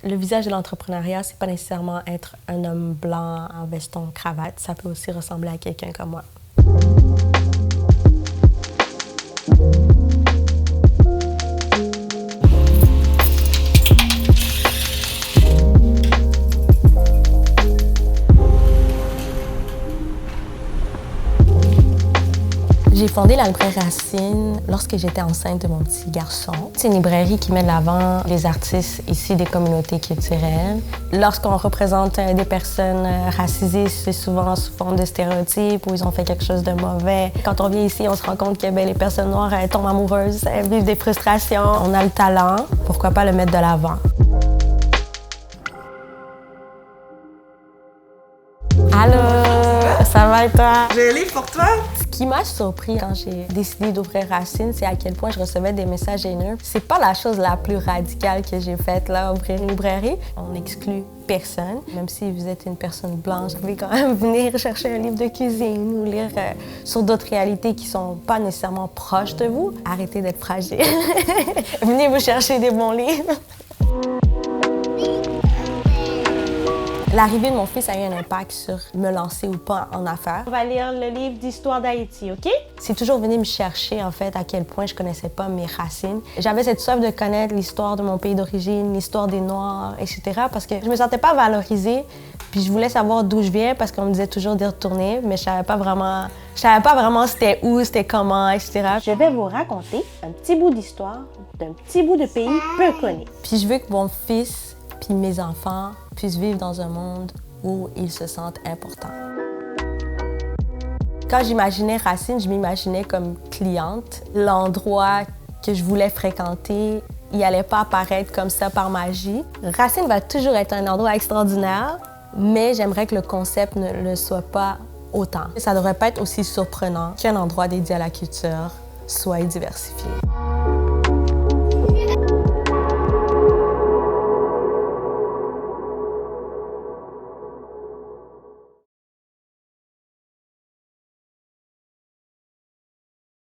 Le visage de l'entrepreneuriat, c'est pas nécessairement être un homme blanc en veston, cravate. Ça peut aussi ressembler à quelqu'un comme moi. J'ai fondé la librairie Racine lorsque j'étais enceinte de mon petit garçon. C'est une librairie qui met de l'avant les artistes issus des communautés culturelles. Lorsqu'on représente des personnes racisées, c'est souvent sous forme de stéréotypes où ils ont fait quelque chose de mauvais. Quand on vient ici, on se rend compte que les personnes noires elles tombent amoureuses, elles vivent des frustrations. On a le talent, pourquoi pas le mettre de l'avant? Allô, ça va et toi? J'ai un livre pour toi. Ce qui m'a surpris quand j'ai décidé d'ouvrir Racine, c'est à quel point je recevais des messages haineux. C'est pas la chose la plus radicale que j'ai faite, là, ouvrir une librairie. On n'exclut personne. Même si vous êtes une personne blanche, vous pouvez quand même venir chercher un livre de cuisine ou lire sur d'autres réalités qui sont pas nécessairement proches de vous. Arrêtez d'être fragile. Venez vous chercher des bons livres. L'arrivée de mon fils a eu un impact sur me lancer ou pas en affaires. On va lire le livre d'histoire d'Haïti, OK? C'est toujours venu me chercher, en fait, à quel point je connaissais pas mes racines. J'avais cette soif de connaître l'histoire de mon pays d'origine, l'histoire des Noirs, etc. parce que je me sentais pas valorisée. Puis je voulais savoir d'où je viens parce qu'on me disait toujours d'y retourner, mais je savais pas vraiment c'était où, c'était comment, etc. Je vais vous raconter un petit bout d'histoire d'un petit bout de pays peu connu. Puis je veux que mon fils puis mes enfants puissent vivre dans un monde où ils se sentent importants. Quand j'imaginais Racine, je m'imaginais comme cliente. L'endroit que je voulais fréquenter, il n'allait pas apparaître comme ça par magie. Racine va toujours être un endroit extraordinaire, mais j'aimerais que le concept ne le soit pas autant. Ça ne devrait pas être aussi surprenant qu'un endroit dédié à la culture soit diversifié.